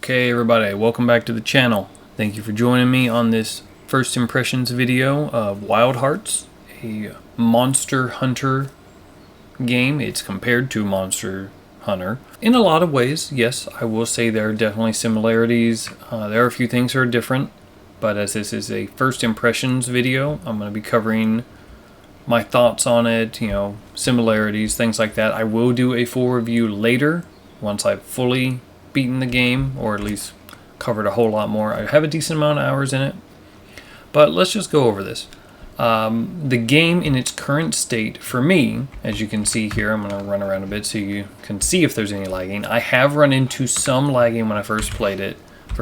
Okay everybody, welcome back to the channel. Thank you for joining me on this first impressions video of Wild Hearts, a Monster Hunter game. It's compared to Monster Hunter in a lot of ways. Yes, I will say there are definitely similarities. There are a few things that are different, but as this is a first impressions video, I'm going to be covering my thoughts on it, similarities, things like that. I will do a full review later once I've fully beaten the game, or at least covered a whole lot more. I have a decent amount of hours in it, but let's just go over this. The game in its current state, for me, as you can see here, I'm going to run around a bit so you can see if there's any lagging. I have run into some lagging when I first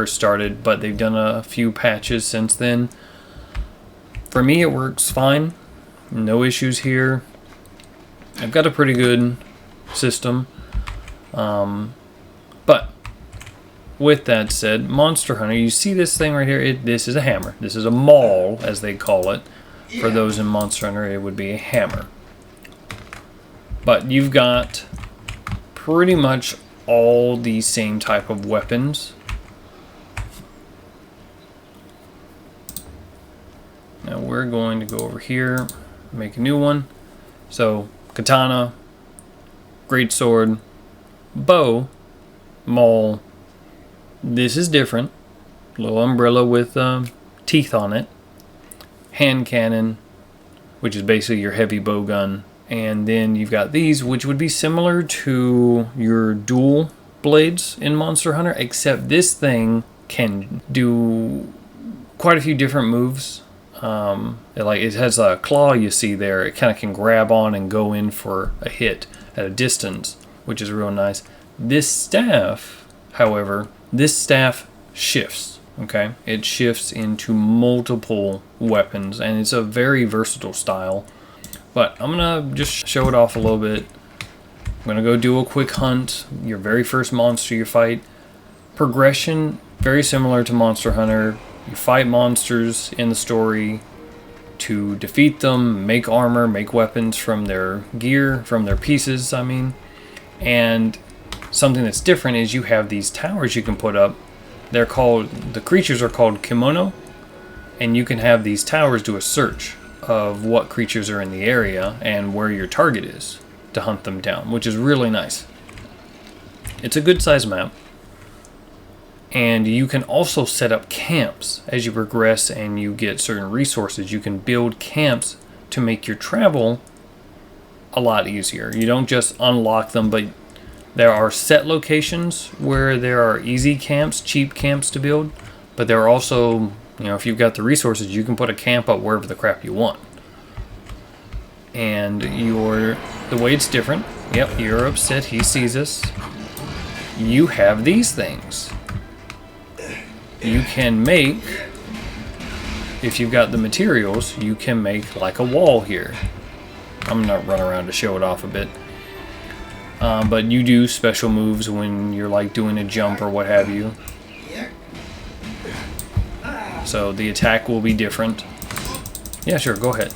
started, but they've done a few patches since then. For me, it works fine. No issues here. I've got a pretty good system. But with that said, Monster Hunter, you see this thing right here? This is a hammer. This is a maul, as they call it. For those in Monster Hunter, it would be a hammer. But you've got pretty much all the same type of weapons. Now we're going to go over here, make a new one. So, katana, greatsword, bow, maul. This is different. Little umbrella with teeth on it. Hand cannon, which is basically your heavy bow gun. And then you've got these, which would be similar to your dual blades in Monster Hunter, except this thing can do quite a few different moves. It has a claw, you see there. It kind of can grab on and go in for a hit at a distance, which is real nice. This staff, however, shifts, okay? It shifts into multiple weapons, and it's a very versatile style. But I'm going to just show it off a little bit. I'm going to go do a quick hunt, your very first monster you fight. Progression, very similar to Monster Hunter. You fight monsters in the story to defeat them, make armor, make weapons from their gear, from their pieces, And something that's different is you have these towers you can put up. The creatures are called kimono, and you can have these towers do a search of what creatures are in the area and where your target is to hunt them down, which is really nice. It's a good size map. And you can also set up camps as you progress and you get certain resources. You can build camps to make your travel a lot easier. You don't just unlock them, but there are set locations where there are easy camps, cheap camps to build. But there are also, if you've got the resources, you can put a camp up wherever the crap you want. And the way it's different, yep, you're upset, he sees us. You have these things. You can make, if you've got the materials, you can make like a wall here. I'm not running around to show it off a bit. But you do special moves when you're like doing a jump or what have you. So the attack will be different. Yeah, sure, go ahead.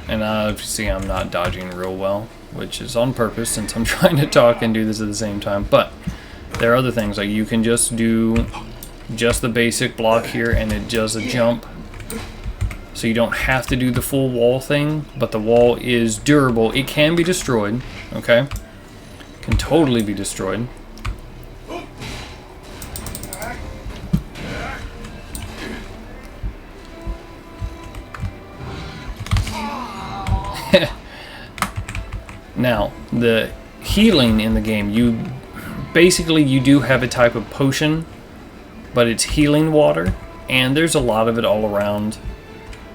And see, I'm not dodging real well, which is on purpose since I'm trying to talk and do this at the same time. But there are other things, like you can just do just the basic block here and it does a jump. So you don't have to do the full wall thing, but the wall is durable. It can be destroyed, okay? Can totally be destroyed. Now, the healing in the game, you do have a type of potion, but it's healing water, and there's a lot of it all around.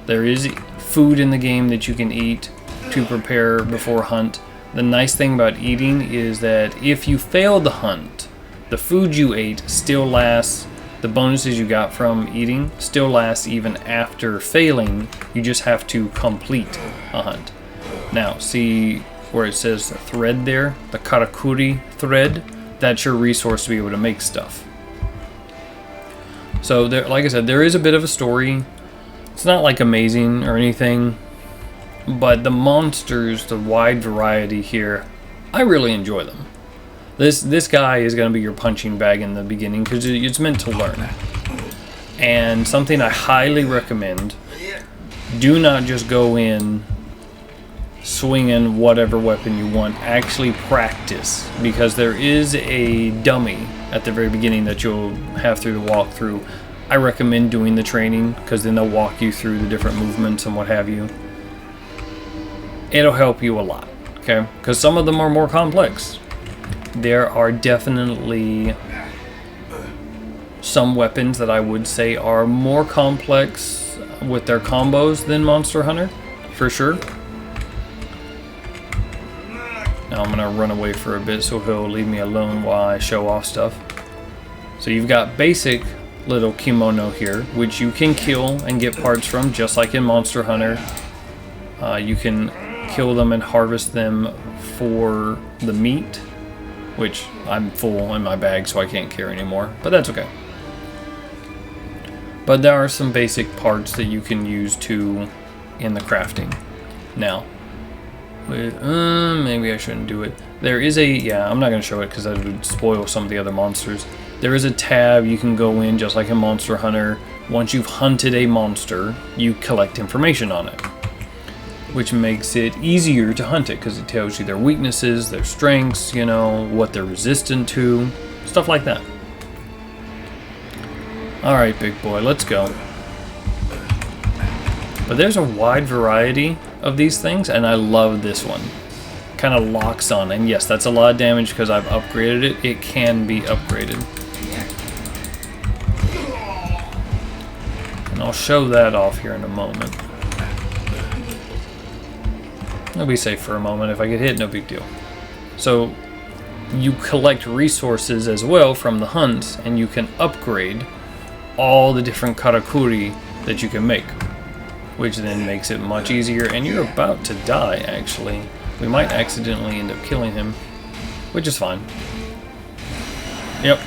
There is food in the game that you can eat to prepare before hunt. The nice thing about eating is that if you fail the hunt, the food you ate still lasts. The bonuses you got from eating still lasts even after failing. You just have to complete a hunt. Now, see where it says the thread there? The karakuri thread? That's your resource to be able to make stuff. So, like I said, there is a bit of a story. It's not like amazing or anything, but the monsters, the wide variety here, I really enjoy them. This guy is going to be your punching bag in the beginning because it's meant to learn. And something I highly recommend, do not just go in swinging whatever weapon you want. Actually practice, because there is a dummy at the very beginning that you'll have through the walkthrough. I recommend doing the training because then they'll walk you through the different movements and what have you. It'll help you a lot, okay? Because some of them are more complex. There are definitely some weapons that I would say are more complex with their combos than Monster Hunter, for sure. Now I'm gonna run away for a bit so he'll leave me alone while I show off stuff. So you've got basic little kimono here, which you can kill and get parts from, just like in Monster Hunter. You can kill them and harvest them for the meat, which I'm full in my bag so I can't carry anymore, but that's okay. But there are some basic parts that you can use too in the crafting. Now, maybe I shouldn't do it. There is a, yeah, I'm not going to show it because that would spoil some of the other monsters. There is a tab you can go in, just like in Monster Hunter. Once you've hunted a monster, you collect information on it, which makes it easier to hunt it because it tells you their weaknesses, their strengths, you know, what they're resistant to, stuff like that. Alright, big boy, let's go. But there's a wide variety of these things, and I love this one. Kind of locks on, and yes, that's a lot of damage because I've upgraded it. It can be upgraded. And I'll show that off here in a moment. I'll be safe for a moment. If I get hit, no big deal. So, you collect resources as well from the hunts, and you can upgrade all the different karakuri that you can make, which then makes it much easier. And you're about to die, actually. We might accidentally end up killing him, which is fine. Yep.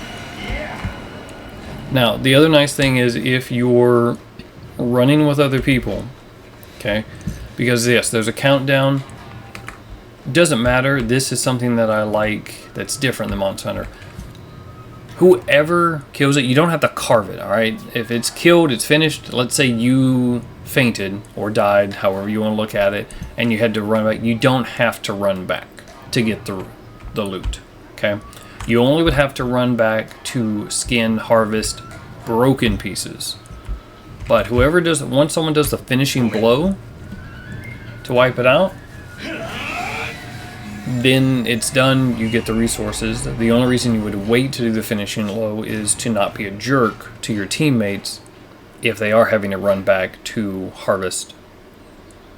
Now, the other nice thing is if you're running with other people, okay, because yes, there's a countdown. Doesn't matter. This is something that I like that's different than Monster Hunter. Whoever kills it, you don't have to carve it, alright? If it's killed, it's finished. Let's say you fainted or died, however you want to look at it, and you had to run back. You don't have to run back to get the loot, okay? You only would have to run back to skin, harvest broken pieces. But whoever does, once someone does the finishing blow to wipe it out, then it's done, you get the resources. The only reason you would wait to do the finishing blow is to not be a jerk to your teammates if they are having to run back to harvest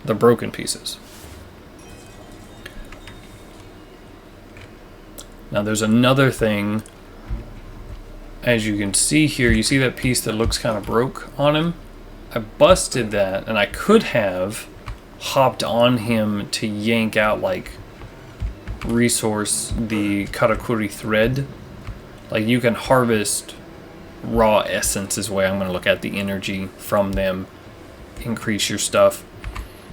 the broken pieces. Now there's another thing. As you can see here, you see that piece that looks kind of broke on him? I busted that, and I could have hopped on him to yank out, like, resource the karakuri thread. Like, you can harvest raw essence is the way I'm going to look at the energy from them, increase your stuff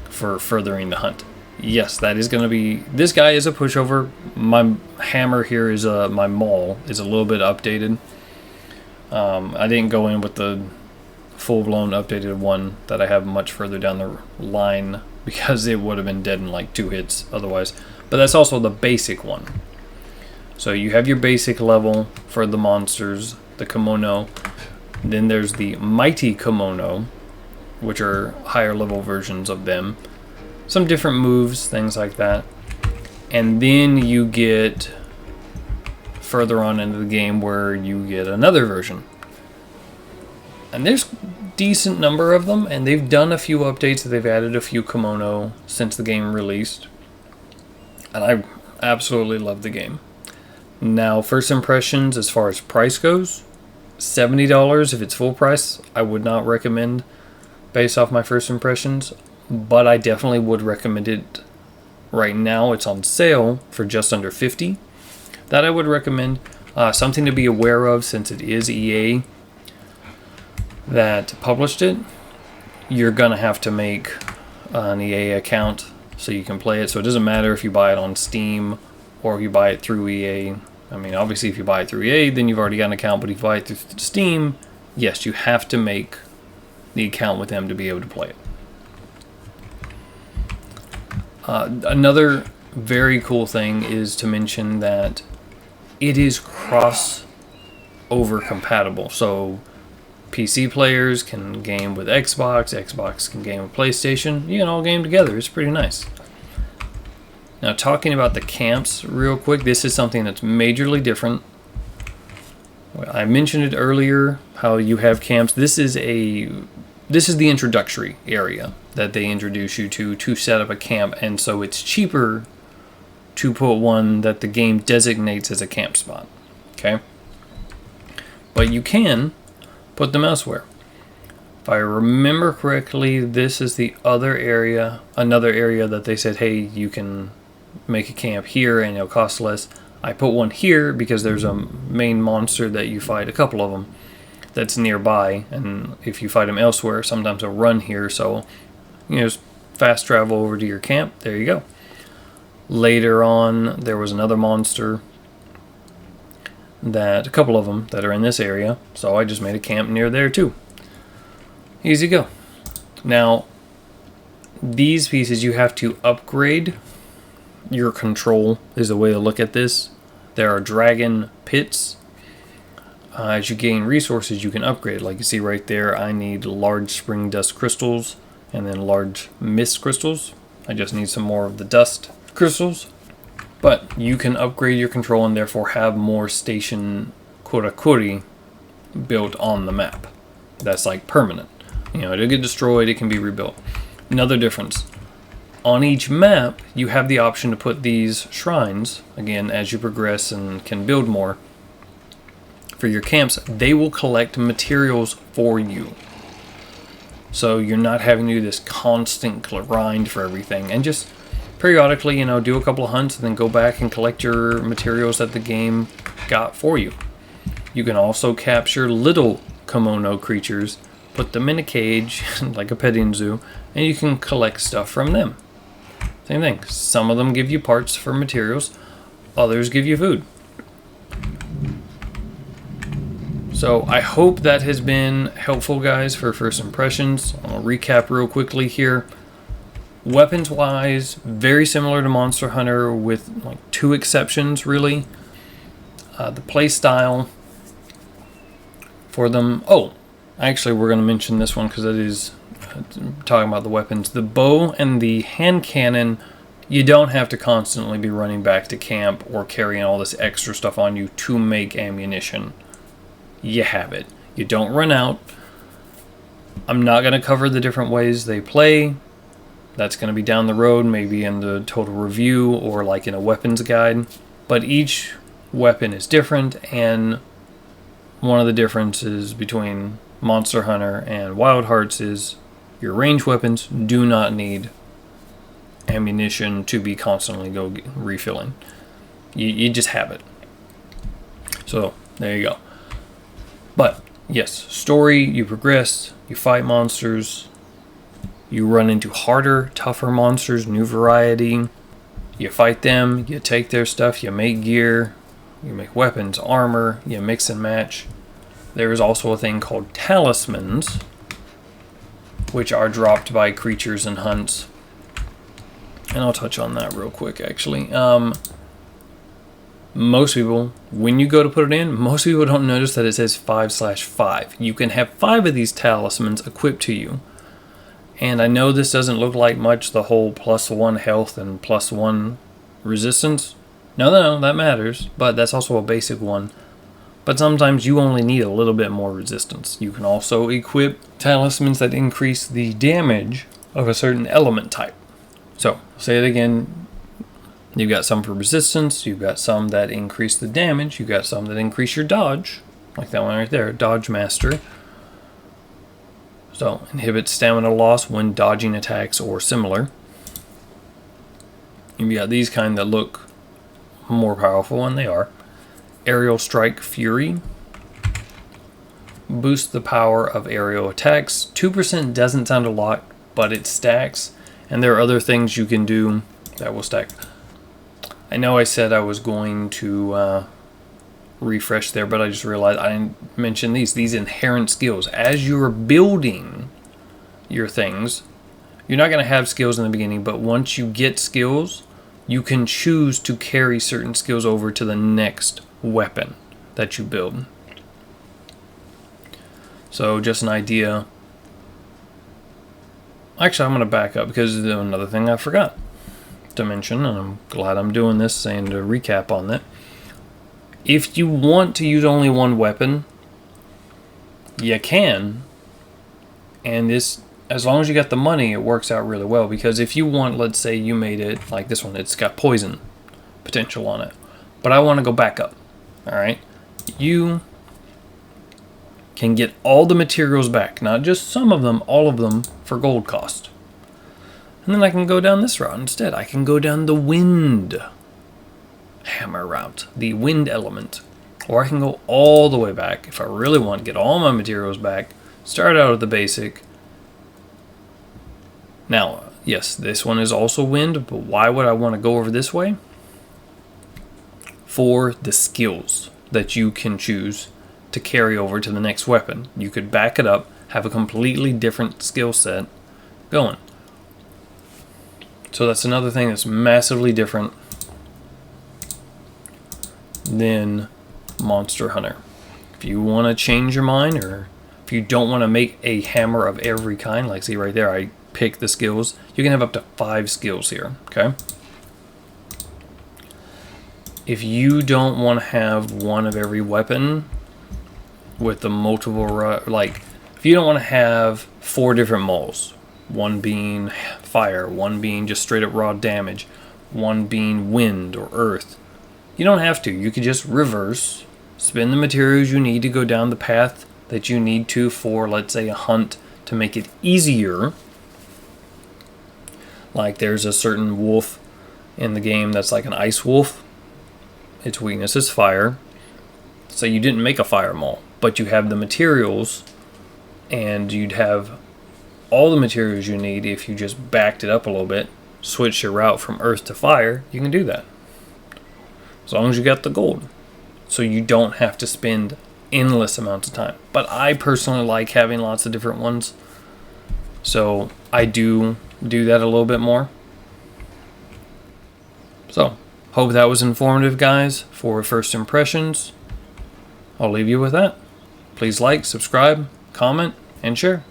for furthering the hunt. Yes, that is going to be, this guy is a pushover. My hammer here is my maul is a little bit updated. I didn't go in with the full-blown updated one that I have much further down the line because it would have been dead in like 2 hits otherwise. But that's also the basic one. So you have your basic level for the monsters, the kimono. Then there's the mighty kimono, which are higher level versions of them. Some different moves, things like that. And then you get further on into the game where you get another version. And there's decent number of them, and they've done a few updates. They've added a few kimono since the game released. And I absolutely love the game. Now, first impressions as far as price goes, $70 if it's full price. I would not recommend based off my first impressions, but I definitely would recommend it right now. It's on sale for just under $50. That I would recommend. Something to be aware of, since it is EA that published it, you're gonna have to make an EA account so you can play it. So it doesn't matter if you buy it on Steam or if you buy it through EA. I mean, obviously if you buy it through EA, then you've already got an account, but if you buy it through Steam, yes, you have to make the account with them to be able to play it. Another very cool thing is to mention that it is cross-over compatible. So PC players can game with Xbox, Xbox can game with PlayStation. You can all game together. It's pretty nice. Now, talking about the camps real quick, this is something that's majorly different. I mentioned it earlier, how you have camps. This is the introductory area that they introduce you to set up a camp, and so it's cheaper to put one that the game designates as a camp spot. Okay? But you can put them elsewhere. If I remember correctly, this is the other area, another area that they said, hey, you can make a camp here and it'll cost less. I put one here because there's a main monster that you fight, a couple of them, that's nearby, and if you fight them elsewhere, sometimes they'll run here, so just fast travel over to your camp. There you go. Later on, there was another monster, a couple of them that are in this area, so I just made a camp near there too. Easy go. Now, these pieces you have to upgrade. Your control is a way to look at this. There are dragon pits. As you gain resources, you can upgrade. Like you see right there, I need large spring dust crystals and then large mist crystals. I just need some more of the dust crystals. But you can upgrade your control and therefore have more station Korakuri built on the map. That's like permanent. It'll get destroyed, it can be rebuilt. Another difference. On each map, you have the option to put these shrines, again, as you progress and can build more. For your camps, they will collect materials for you. So you're not having to do this constant grind for everything. And just periodically, do a couple of hunts and then go back and collect your materials that the game got for you. You can also capture little kimono creatures, put them in a cage, like a petting zoo, and you can collect stuff from them. Same thing. Some of them give you parts for materials, others give you food. So I hope that has been helpful, guys, for first impressions. I'll recap real quickly here. Weapons-wise, very similar to Monster Hunter with like 2 exceptions, really. The play style for them. Oh, actually, we're going to mention this one because it is talking about the weapons. The bow and the hand cannon, you don't have to constantly be running back to camp or carrying all this extra stuff on you to make ammunition. You have it. You don't run out. I'm not going to cover the different ways they play. That's going to be down the road, maybe in the total review or like in a weapons guide. But each weapon is different, and one of the differences between Monster Hunter and Wild Hearts is your ranged weapons do not need ammunition to be constantly refilling. You just have it. So, there you go. But, yes, story, you progress, you fight monsters, you run into harder, tougher monsters, new variety, you fight them, you take their stuff, you make gear, you make weapons, armor, you mix and match. There is also a thing called talismans, which are dropped by creatures and hunts. And I'll touch on that real quick, actually. Most people, when you go to put it in, most people don't notice that it says 5/5. You can have 5 of these talismans equipped to you. And I know this doesn't look like much, the whole +1 health and +1 resistance. No, that matters, but that's also a basic one. But sometimes you only need a little bit more resistance. You can also equip talismans that increase the damage of a certain element type. So, I'll say it again. You've got some for resistance, you've got some that increase the damage, you've got some that increase your dodge, like that one right there, Dodge Master. So, inhibits stamina loss when dodging attacks or similar. You've got these kind that look more powerful, and they are. Aerial Strike Fury. Boosts the power of aerial attacks. 2% doesn't sound a lot, but it stacks. And there are other things you can do that will stack. I know I said I was going to refresh there, but I just realized I didn't mention these inherent skills. As you're building your things, you're not going to have skills in the beginning, but once you get skills, you can choose to carry certain skills over to the next weapon that you build. So just an idea. Actually, I'm going to back up because there's another thing I forgot to mention, and I'm glad I'm doing this and to recap on that. If you want to use only one weapon, you can, and this, as long as you got the money, it works out really well. Because if you want, let's say you made it like this one, it's got poison potential on it, but I want to go back up. All right, you can get all the materials back, not just some of them, all of them for gold cost. And then I can go down this route instead. I can go down the wind hammer route, the wind element. Or I can go all the way back if I really want to get all my materials back, start out at the basic. Now, yes, this one is also wind, but why would I want to go over this way? For the skills that you can choose to carry over to the next weapon. You could back it up, have a completely different skill set going. So that's another thing that's massively different than Monster Hunter. If you want to change your mind, or if you don't want to make a hammer of every kind, like see right there, I pick the skills. You can have up to 5 skills here, okay? If you don't want to have one of every weapon with the multiple, like, if you don't want to have 4 different mauls, one being fire, one being just straight up raw damage, one being wind or earth, you don't have to. You could just reverse, spend the materials you need to go down the path that you need to for, let's say, a hunt to make it easier. Like there's a certain wolf in the game that's like an ice wolf. Its weakness is fire. So you didn't make a fire maul, but you have the materials, and you'd have all the materials you need if you just backed it up a little bit, switch your route from earth to fire. You can do that as long as you got the gold, so you don't have to spend endless amounts of time. But I personally like having lots of different ones, so I do that a little bit more. So hope that was informative, guys, for first impressions. I'll leave you with that. Please like, subscribe, comment, and share.